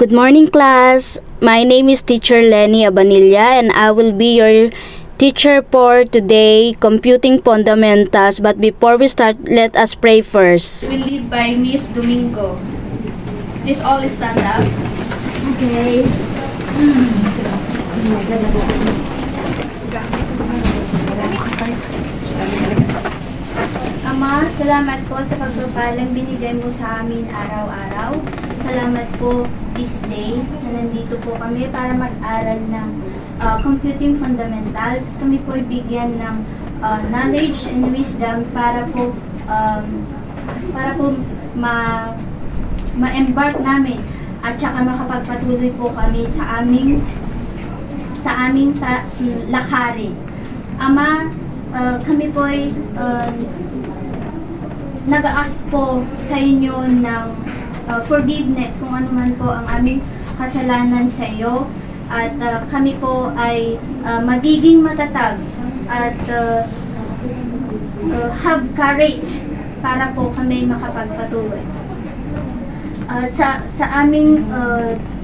Good morning, class. My name is Teacher Lenie Abanilla and I will be your teacher for today, Computing Fundamentals. But before we start, let us pray first. Will lead by Miss Domingo. Please all stand up. Okay. Ama, salamat po sa pagpapalang binigay mo sa amin araw-araw. Salamat po this day na nandito po kami para mag-aral ng computing fundamentals. Kami po bigyan ng knowledge and wisdom para po ma-embark namin at saka makapagpatuloy po kami sa aming lakarin. Ama, kami po ay nag-ask po sa inyo ng forgiveness kung ano man po ang aming kasalanan sa iyo at kami po ay magiging matatag at have courage para po kami makapagpatuloy sa aming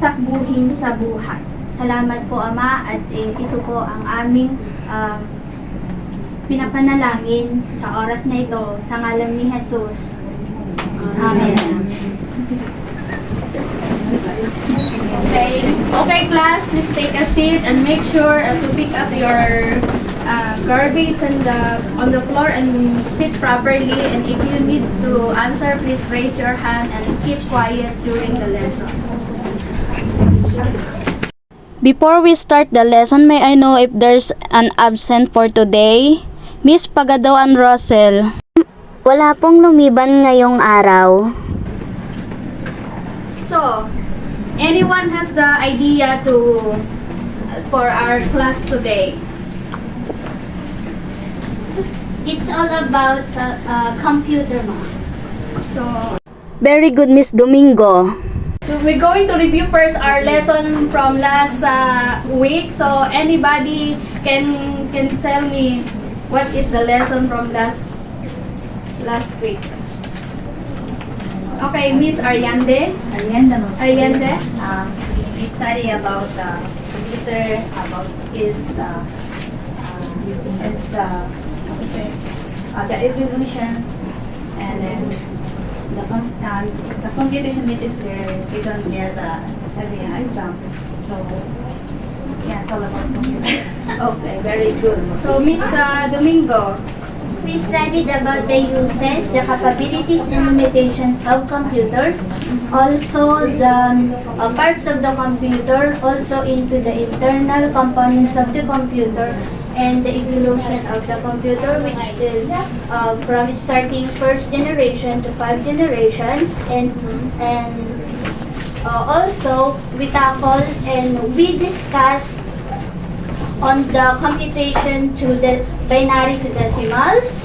takbuhin sa buhay. Salamat po, Ama, at ito po ang aming pinapanalangin sa oras na ito sa ngalan ni Jesus. Amen. Okay, class, please take a seat and make sure to pick up your garbage on the floor and sit properly. And if you need to answer, please raise your hand and keep quiet during the lesson. Before we start the lesson, may I know if there's an absent for today? Miss Pagado and Russell. Wala pong lumiban ngayong araw. So, anyone has the idea for our class today? It's all about computer, Ma. So, Very good, Miss Domingo. we're going to review first our lesson from last week. So, anybody can tell me what is the lesson from last week? Okay, Miss Ariande. Ariande. We study about computer, about its the evolution, and then the computation bit is where we don't get having an exam. So yeah, it's all about computer. Okay, very good. So, Miss Domingo. We studied about the uses, the capabilities and limitations of computers, also the parts of the computer, also into the internal components of the computer, and the evolution of the computer, which is from starting first generation to 5 generations, and also we tackle and we discuss on the computation to the binary to decimals,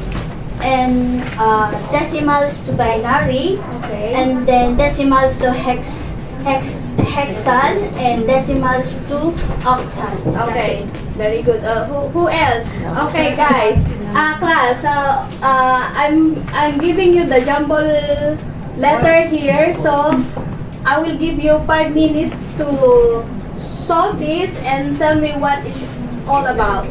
and decimals to binary, Okay. and then decimals to hexas, and decimals to octal. Okay, very good. Who else? Okay, guys. Class. I'm giving you the jumble letter here. So I will give you 5 minutes to solve this and tell me what it's all about.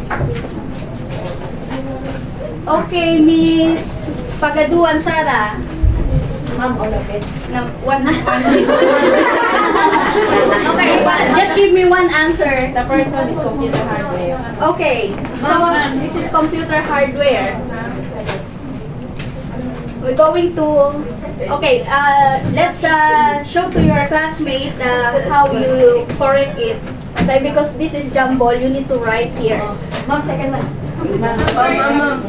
Okay, Miss Pagaduan Sara. Ma'am, all of it. No, one. Okay, just give me one answer. The first one is computer hardware. Okay, so this is computer hardware. We're going to, okay, let's show to your classmate how you correct it. Okay, because this is jumble, you need to write here. Mom, second one.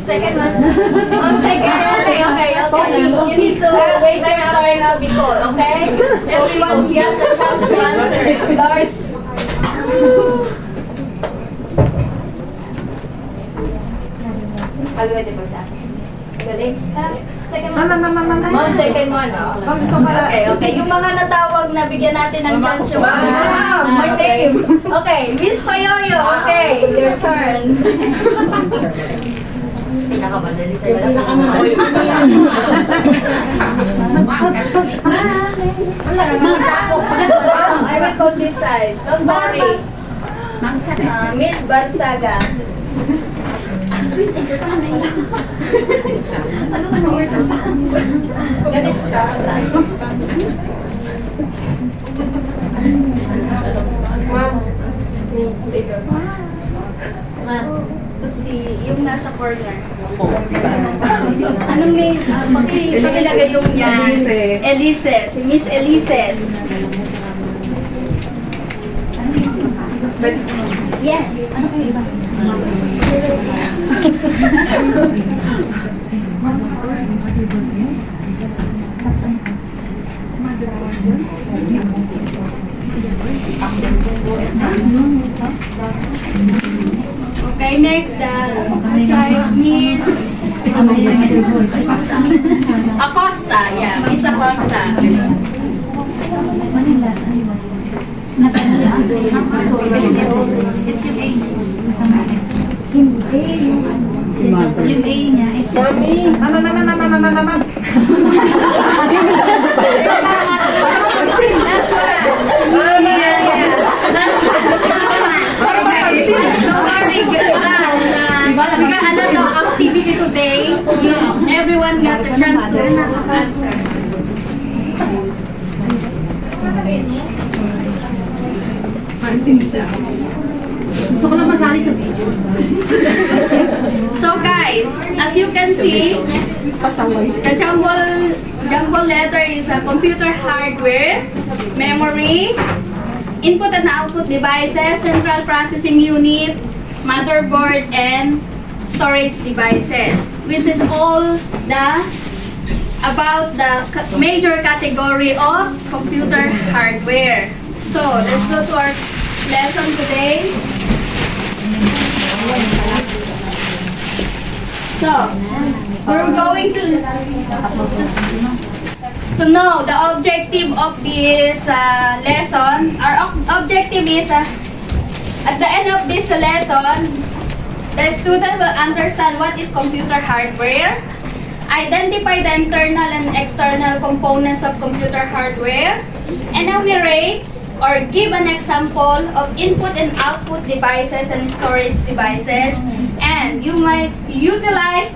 Second one. Mom, second. Okay. You need to wait your turn to be called, okay? Everyone get the chance to answer. Lars. Already ba sa akin? Galing. Second one. Ma'am, second one. Okay. Yung mga natawag na bigyan natin ng chance yung mga my name. Okay, Miss Payoyo. Okay, your turn. Pinakamadali sa I will go this side. Don't worry. Miss Barsaga. Ganit sa si yung nasa corner. Anong name? Pakilagay yung niya. Elises. Si Miss Elises. Yes. Okay, next, Miss Acosta. Yeah, Miss Acosta. That's what. Don't worry, guys. We got a lot of activity today. Everyone got a chance to answer. Gusto ko lang masali sa video. So guys, as you can see, the jumble letter is a computer hardware, memory, input and output devices, central processing unit, motherboard, and storage devices, which is all about the major category of computer hardware. So let's go to our lesson today. So we're going to know the objective of this lesson. Our objective is at the end of this lesson, the student will understand what is computer hardware, identify the internal and external components of computer hardware, enumerate or give an example of input and output devices and storage devices, and you might utilize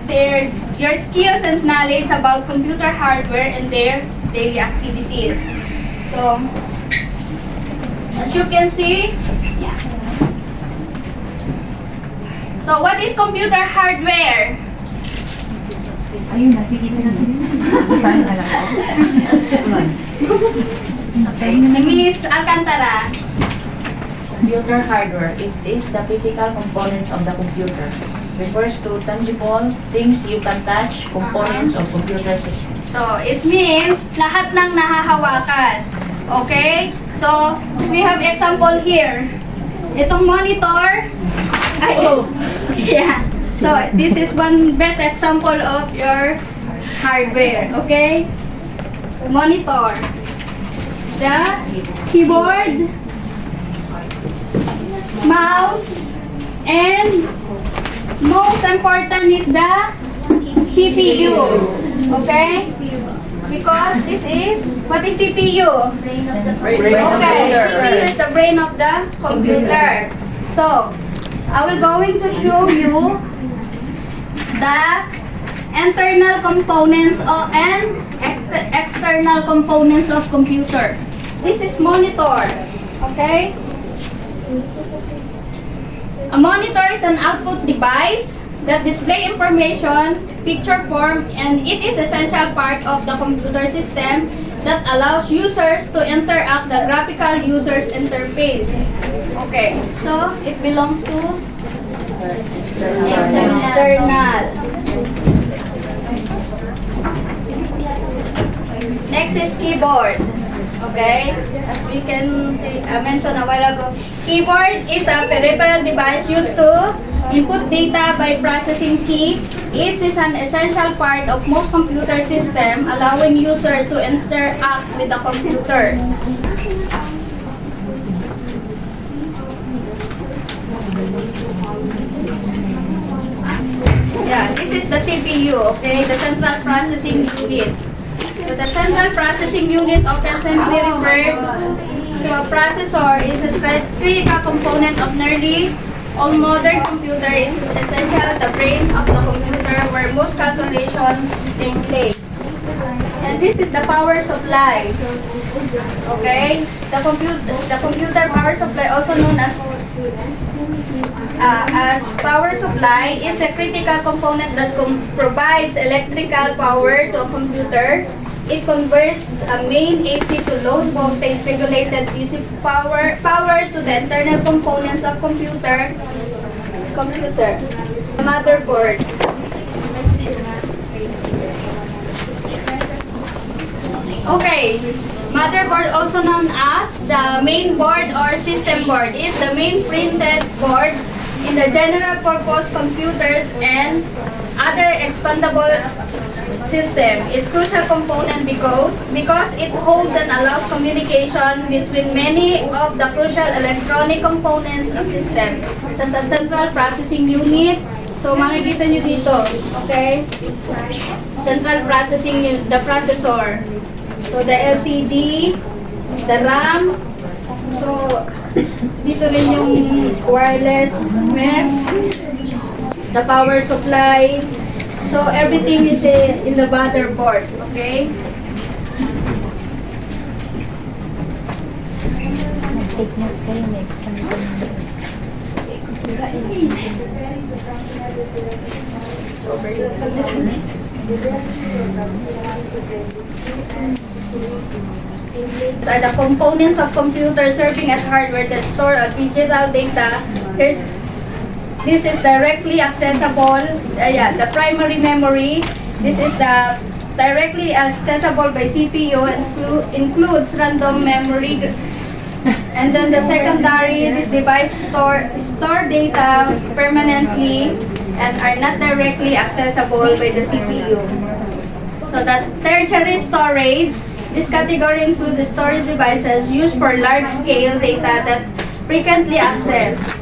your skills and knowledge about computer hardware in their daily activities. So, as you can see, yeah. So, what is computer hardware? Ayun, nakikita natin. Okay, Miss Alcantara. Computer hardware, it is the physical components of the computer. Refers to tangible things you can touch, components of computer system. So, it means lahat ng nahahawakan. Okay? So, we have example here. Itong monitor. Yeah. So, this is one best example of your hardware. Okay? Monitor. The keyboard, mouse, and most important is the CPU. Okay? Because this is, what is CPU? Okay, CPU is the brain of the computer. So, I will going to show you the internal components and external components of computer. This is monitor. Okay? A monitor is an output device that display information, picture form, and it is essential part of the computer system that allows users to interact the graphical user's interface. Okay, so it belongs to external. Next is keyboard. Okay, as we can say, I mentioned a while ago, keyboard is a peripheral device used to input data by processing key. It is an essential part of most computer systems, allowing user to interact with the computer. Yeah, this is the CPU, okay, the central processing unit. So the central processing unit, often simply referred So a processor is a critical component of nearly all modern computer. It is essential the brain of the computer where most calculations take place. And this is the power supply. Okay? The computer power supply, also known as power supply, is a critical component that provides electrical power to a computer. It converts a main AC to low voltage regulated DC power to the internal components of computer. Motherboard. Okay, motherboard, also known as the main board or system board, is the main printed board in the general purpose computers and other expandable system. It's crucial component because it holds and allows communication between many of the crucial electronic components of system, such as central processing unit. So makikita nyo dito, okay? Central processing unit, the processor. So the LCD, the RAM. So dito rin yung wireless mesh, the power supply. So everything is in the motherboard, okay? Are the components of computer serving as hardware that store a digital data. This is directly accessible, the primary memory. This is the directly accessible by CPU and includes random memory. And then the secondary, this device store data permanently and are not directly accessible by the CPU. So the tertiary storage, this category includes the storage devices used for large-scale data that frequently accessed.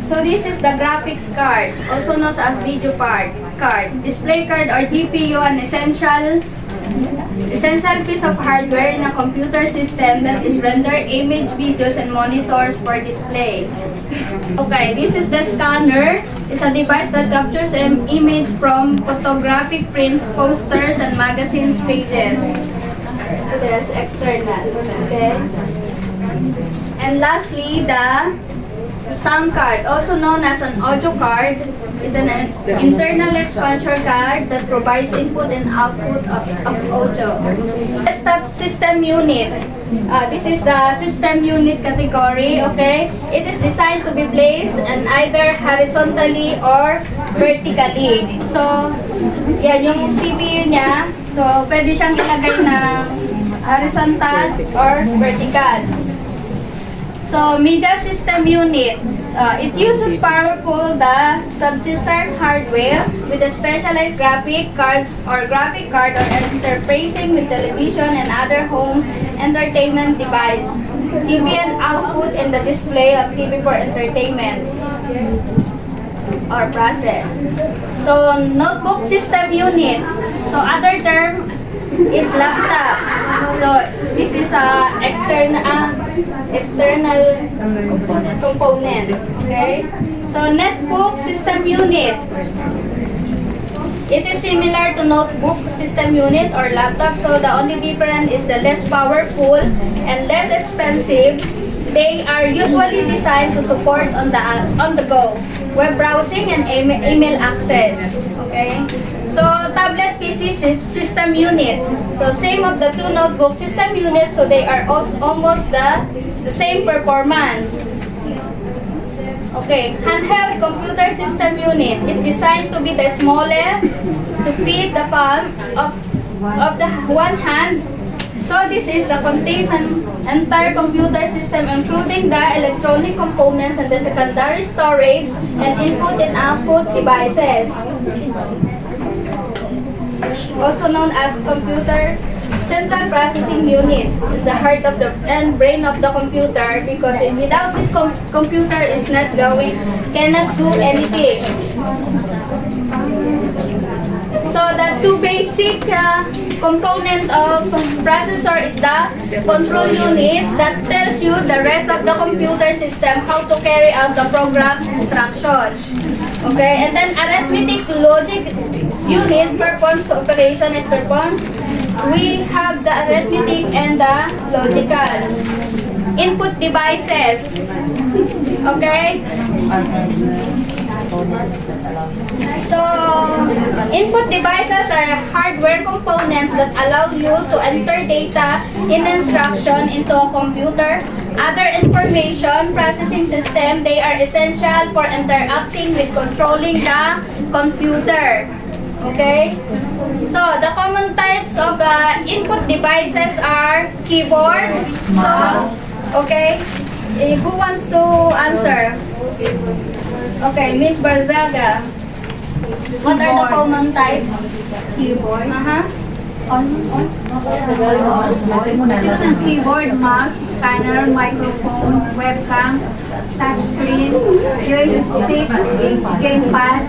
So this is the graphics card, also known as video card. Display card or GPU, an essential piece of hardware in a computer system that is render image, videos, and monitors for display. Okay, this is the scanner. It's a device that captures an image from photographic print, posters, and magazines pages. So there's external, okay? And lastly, the sound card, also known as an audio card, is an internal expansion card that provides input and output of audio. Desktop system unit. This is the system unit category, okay? It is designed to be placed and either horizontally or vertically. So, yan yung CPU niya. So, pwede siyang ilagay na horizontal or vertical. So, media system unit. It uses powerful the subsystem hardware with a specialized graphic cards or graphic card or interfacing with television and other home entertainment device. TV and output and the display of TV for entertainment or process. So, notebook system unit. So, other term is laptop. So, this is a external component. Okay? So, netbook system unit. It is similar to notebook system unit or laptop. So, the only difference is the less powerful and less expensive. They are usually designed to support on the go web browsing and email access. Okay? So, tablet PC system unit. So, same of the two notebook system units. So, they are almost the same performance. Okay, handheld computer system unit. It's designed to be the smallest to fit the palm of the one hand. So, this is the contains an entire computer system including the electronic components and the secondary storage and input and output devices. Also known as computer central processing units, the heart of the and brain of the computer, because without this computer is cannot do anything. So the two basic component of processor is the control unit that tells you the rest of the computer system how to carry out the program's instruction. Okay, and then arithmetic logic unit performs the operation it performs. We have the arithmetic and the logical input devices. Okay. So, input devices are hardware components that allow you to enter data in instruction into a computer. Other information processing system, they are essential for interacting with controlling the computer. Okay? So, the common types of input devices are keyboard, mouse. Okay? Who wants to answer? Okay, Miss Barzaga. What are the common types? Keyboard. Keyboard, mouse, scanner, microphone, webcam, touchscreen, joystick, gamepad,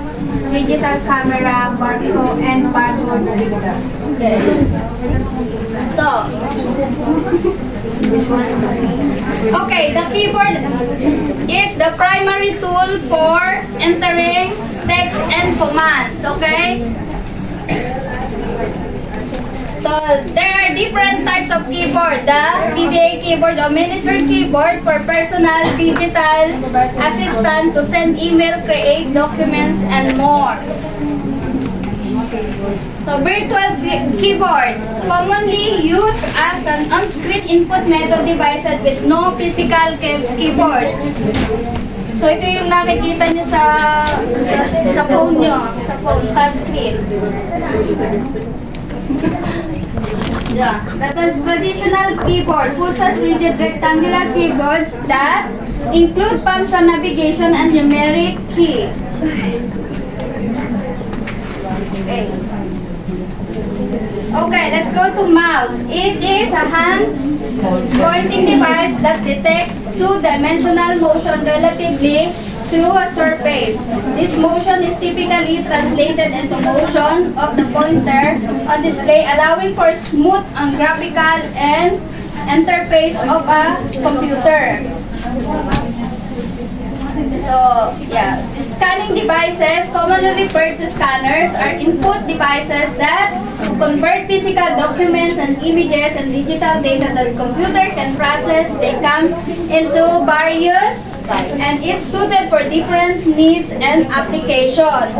digital camera, barcode, and barcode reader. So, okay, the keyboard is the primary tool for entering text and commands, okay? So, there are different types of keyboard. The PDA keyboard, or miniature keyboard for personal digital assistant to send email, create documents, and more. So, virtual keyboard, commonly used as an on-screen input method device with no physical keyboard. So, ito yung nakikita nyo sa phone nyo, sa phone, touchscreen. Yeah, that is traditional keyboard, uses rigid rectangular keyboards that include function navigation and numeric key. Okay. Okay, let's go to mouse. It is a hand pointing device that detects two-dimensional motion relatively to a surface. This motion is typically translated into motion of the pointer on display, allowing for smooth and graphical and interface of a computer. So, yeah, scanning devices, commonly referred to scanners, are input devices that convert physical documents and images and digital data that the computer can process. They come into various, and it's suited for different needs and application.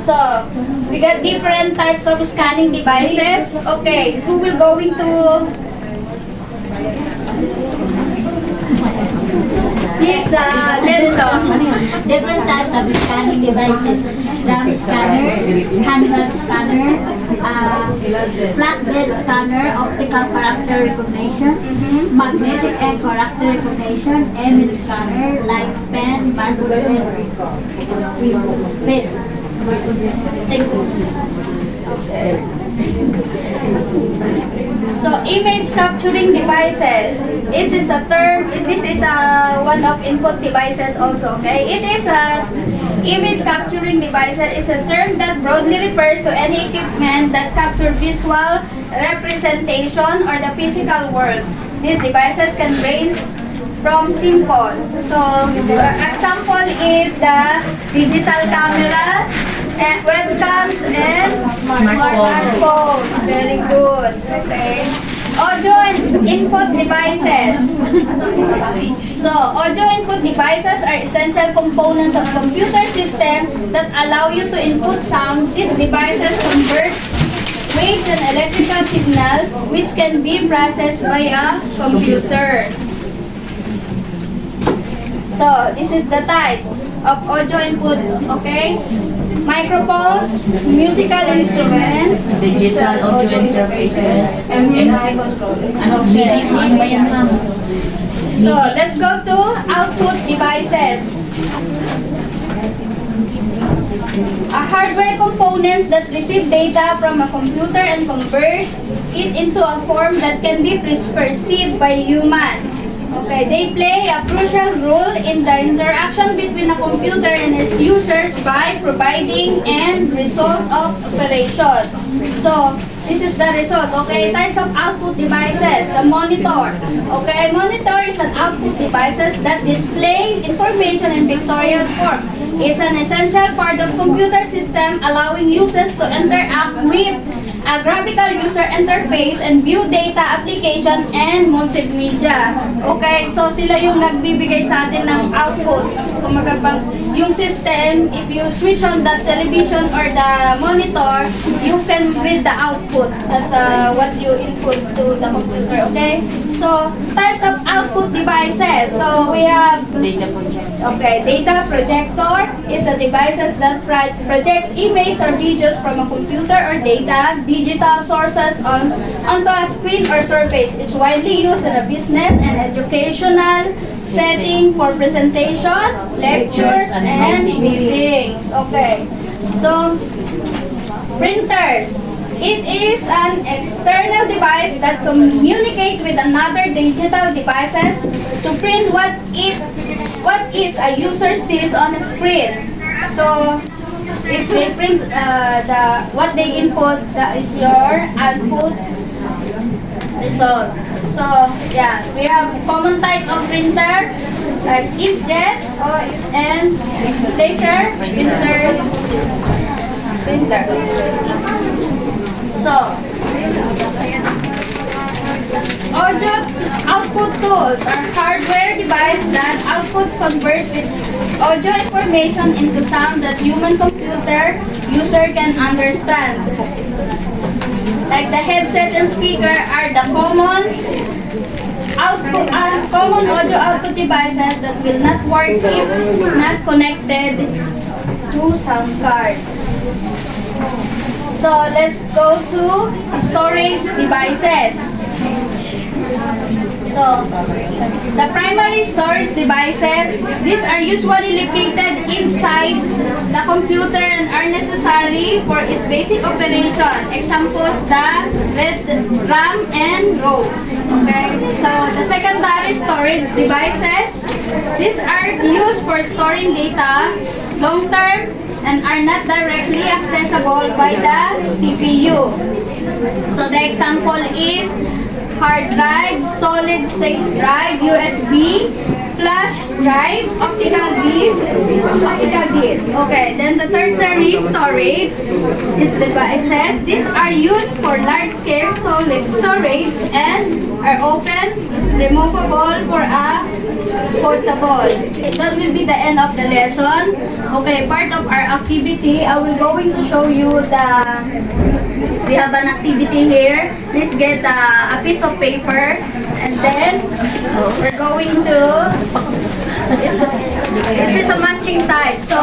So, we got different types of scanning devices. Okay, who will going to Miss Denson? Different types of scanning devices. RAM scanner, handheld scanner, flatbed scanner, optical character recognition, magnetic and character recognition, image scanner like pen, barcode pen. Thank you. So, image capturing devices. This is a term, this is one of input devices also, okay? It is a image capturing devices is a term that broadly refers to any equipment that capture visual representation or the physical world. These devices can range from simple. So, example is the digital cameras, and webcams, and smartphones. Very good. Okay. Audio and input devices. So, audio input devices are essential components of computer system that allow you to input sound. These devices convert waves and electrical signal which can be processed by a computer. So, this is the type of audio input, okay? Microphones, musical instruments, Digital audio interfaces, MDI controllers. ano ba yan, ma'am? So, let's go to output devices. Hardware components that receive data from a computer and convert it into a form that can be perceived by humans. Okay, they play a crucial role in the interaction between a computer and its users by providing end result of operation. So, this is the result. Okay, types of output devices. The monitor. Okay, monitor is an output devices that display information in pictorial form. It's an essential part of computer system allowing users to interact with a graphical user interface and view data application and multimedia. Okay, so sila yung nagbibigay sa atin ng output. Kumaga pag yung system, if you switch on the television or the monitor, you can read the output at what you input to the computer. Okay, so types of output devices. So we have Data project. okay, data projector is a devices that projects images or videos from a computer or data, digital sources onto a screen or surface. It's widely used in a business and educational setting for presentation, lectures, and meetings. Okay, so printers. It is an external device that communicate with another digital devices to print what is a user sees on a screen. So if they print what they input, that is your output result. So yeah, we have common type of printer like inkjet and laser printer. So, audio output tools are hardware device that output convert with audio information into sound that human computer user can understand. Like the headset and speaker are the common audio output devices that will not work if not connected to sound card. So let's go to storage devices. So the primary storage devices, these are usually located inside the computer and are necessary for its basic operation. Examples, the RAM and ROM. Okay, so the secondary storage devices, these are used for storing data long term and are not directly accessible by the CPU. So the example is hard drive, solid state drive, USB, flash drive, optical disk. Okay, then the tertiary storage is devices. These are used for large-scale storage and are open, removable for a portable. That will be the end of the lesson. Okay, part of our activity, I will going to show you we have an activity here. Please get a piece of paper and then we're going to, it is a matching type. So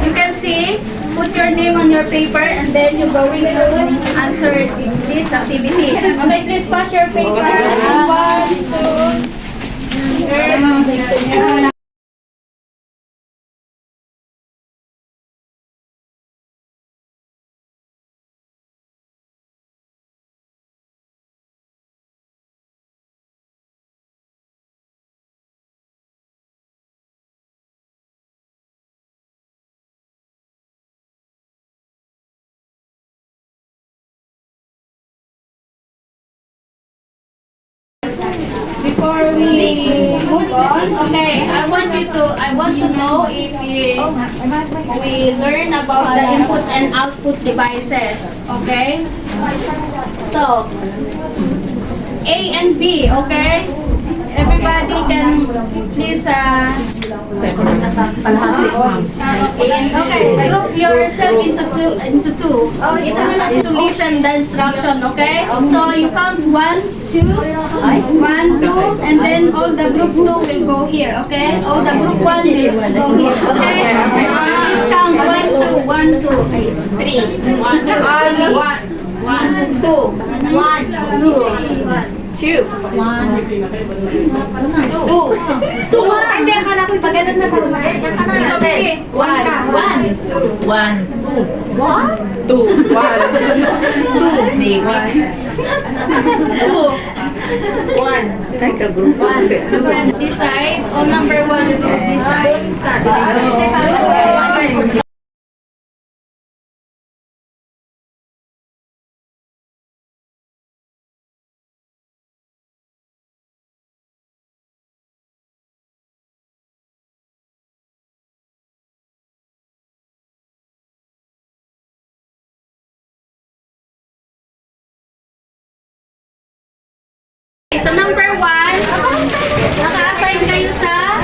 you can see, put your name on your paper and then you're going to answer this activity. Okay, please pass your paper. 1, 2, before we move on, okay, I want to know if we learn about the input and output devices, okay? So, A and B, okay? Everybody can please okay, group yourself into two to listen the instruction, okay? So you count 1, 2, 1, 2, and then all the group 2 will go here, okay? All the group 1 will go here, okay? So please count 1, 2, 1, 2, 3, 1, 2, 1, 2, 2. Hindi, akala ko pag ganun na tayo. Okay. 1 ka. 1. 2. 1. 2. 2. 2. One. Ay, ka-group. Decide. O number 1 to decide. So number 1, naka-assign kayo sa...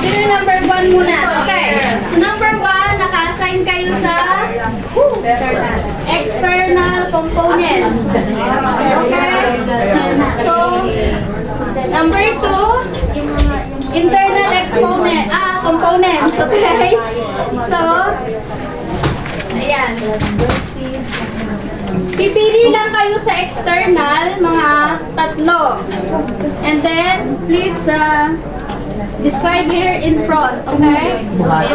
Sino yung number 1 muna? Okay. So number 1, naka-assign kayo sa external components. Okay? So, number 2, internal components. Okay? So, ayan. Pipili lang kayo sa external, mga 3. And then, please describe here in front, okay? 3.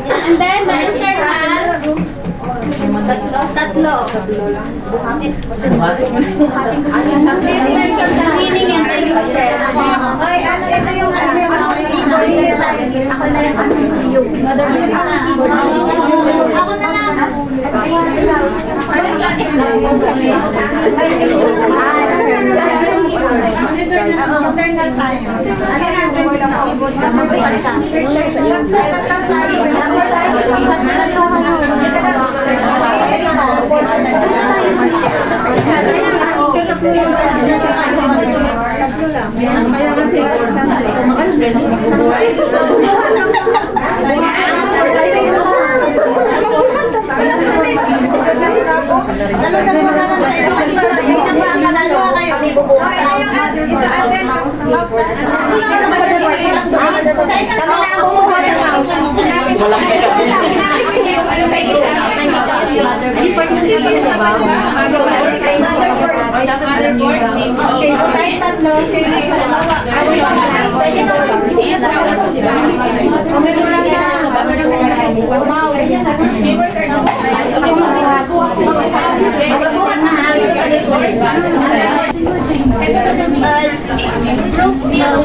And then, the internal, 3. Please mention the meaning and the uses. Ako na lang.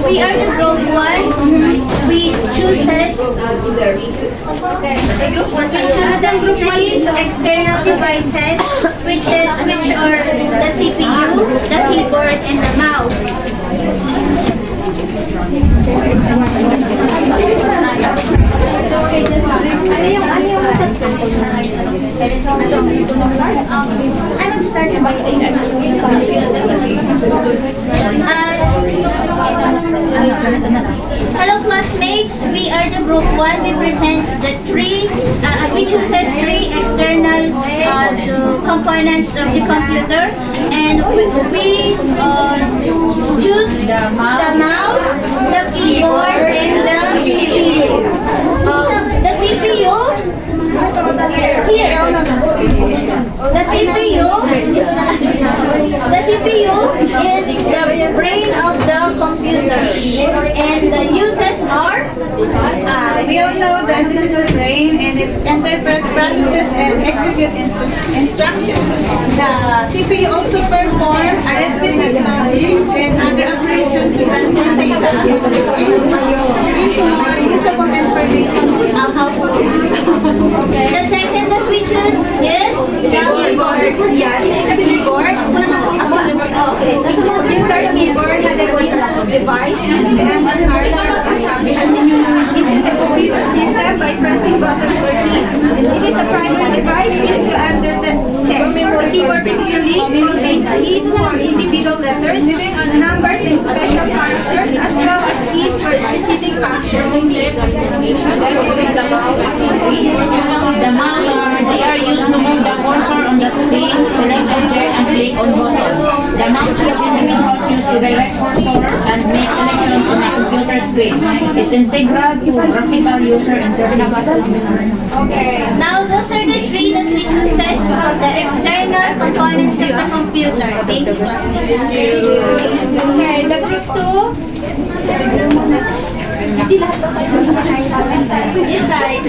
We are the group 1. We chooses three external devices, which are the CPU, the keyboard, and the mouse. I'm start hello classmates, we are the group 1. We presents the we chooses 3 external the components of the computer, and we choose the mouse, the keyboard, and the CPU. The CPU here. The CPU is the brain of the computer, and the uses are We all know that this is the brain and its interprets, processes, and execute instructions. The CPU also perform arithmetic logic and other operations to transfer data into more usable information on how to do it. The second that we choose is the keyboard. Yeah, this is a keyboard. Okay, the computer keyboard is an input device used to enter characters and combinations into the computer system by pressing buttons or keys. It is a primary device used to enter the text. The keyboard typically contains keys for individual letters, numbers, and special characters, as well as keys for specific functions. The mouse they are used to move the cursor on the screen, select object, and click on buttons. The mouse which individuals use to direct cursors and make selections on a computer screen is integral to graphical user interface. Okay. Now those are the 3 that we chooses from the external components of the computer. Thank you, classmates. Okay, the group 2. This side.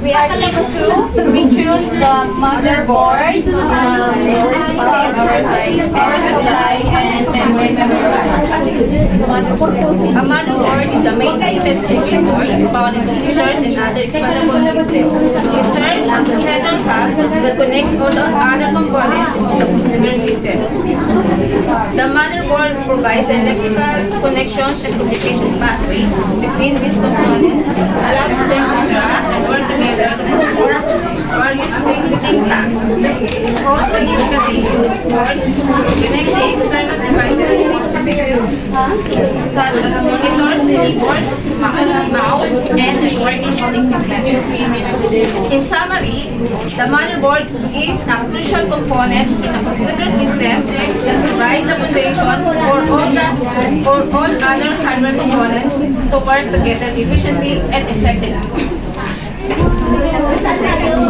We are able to, we choose the motherboard, power supply, and memory. A motherboard is the main printed circuit board found in computers and other expandable systems. It serves as the central hub that connects all the other components of the computer system. The motherboard provides electrical connections and communication pathways between these components, allowing them to interact and work together to perform various computing tasks. This also typically includes ports connecting external devices such as monitors, keyboards, mouse, and networking equipment. In summary, the motherboard is a crucial component in a computer system that provides the foundation for all other hardware components to work together efficiently and effectively.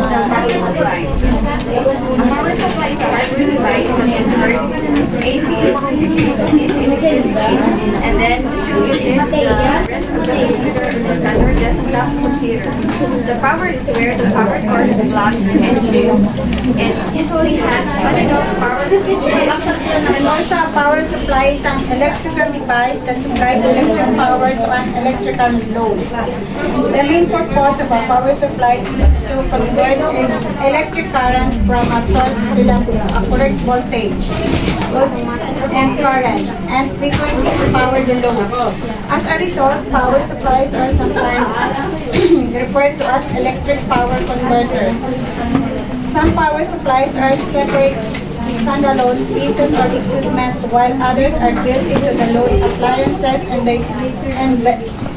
Power supply. A power supply is a hardware device that converts AC electricity to DC electricity and then distributes it to the rest of the computer in a standard desktop computer. The power is where the power cord plugs into and usually has on and off power switches. And also a power supply is an electrical device that supplies electric power to an electrical load. The main purpose of a power supply is to convert electric current from a source to the correct voltage and current and frequency to power the load. As a result, power supplies are sometimes referred to as electric power converters. Some power supplies are separate standalone pieces or equipment, while others are built into the load appliances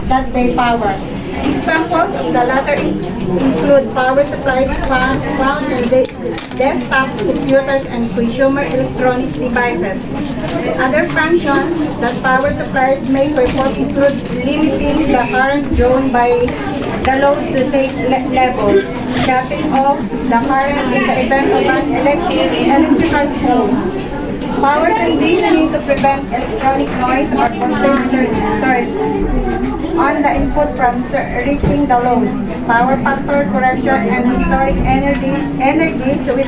that they power. Examples of the latter include power supplies found in desktop computers and consumer electronics devices. Other functions that power supplies may perform include limiting the current drawn by the load to safe levels, shutting off the current in the event of an electrical fault, power conditioning to prevent electronic noise or voltage surge on the input from reaching the load, power factor correction, and restoring energy so it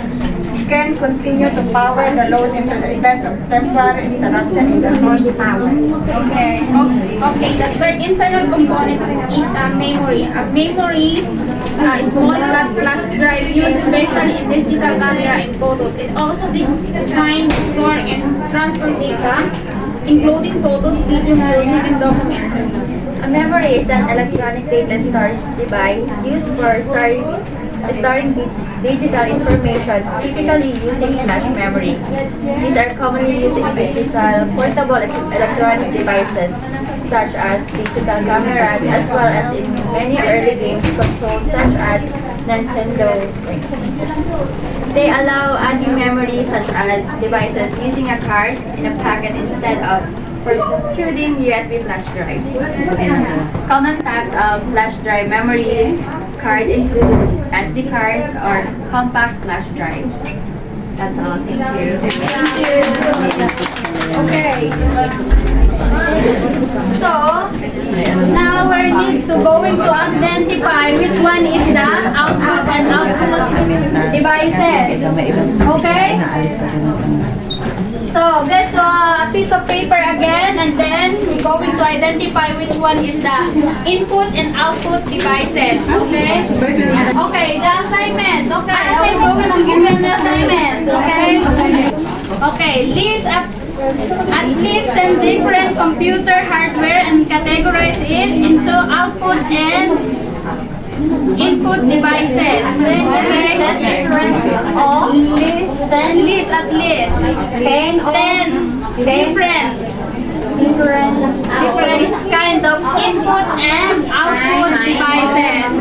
can continue to power the load into the event of temporary interruption in the source power. Okay. Okay. The third internal component is a memory. A memory is small flash drive used especially in digital camera and photos. It also designed to store and transfer data, including photos, video, music, and documents. A memory is an electronic data storage device used for storing digital information, typically using flash memory. These are commonly used in digital portable electronic devices, such as digital cameras, as well as in many early games consoles, such as Nintendo. They allow adding memory, such as devices using a card in a packet instead of protruding USB flash drives. Common types of flash drive memory card include SD cards or compact flash drives. That's all. Thank you. Okay. So, now we need to going to identify which one is the output and output devices. Okay? So, get a piece of paper again and then we're going to identify which one is the input and output devices. Okay? Okay, the assignment. Okay, I'm going to give you an assignment. Okay? Okay, list at least 10 different computer hardware and categorize it into output and input devices. Okay? List at least 10 different kind of input and output devices.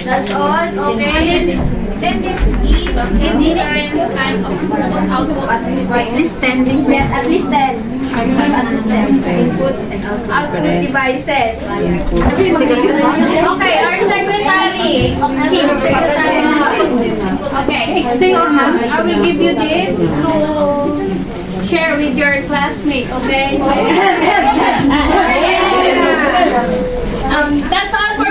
That's all, okay? Then different kind of output at least 10 different. Yes, at least 10. Input and output devices. Okay, our secretary. Okay, so I will give you this to share with your classmate, okay? So, that's all for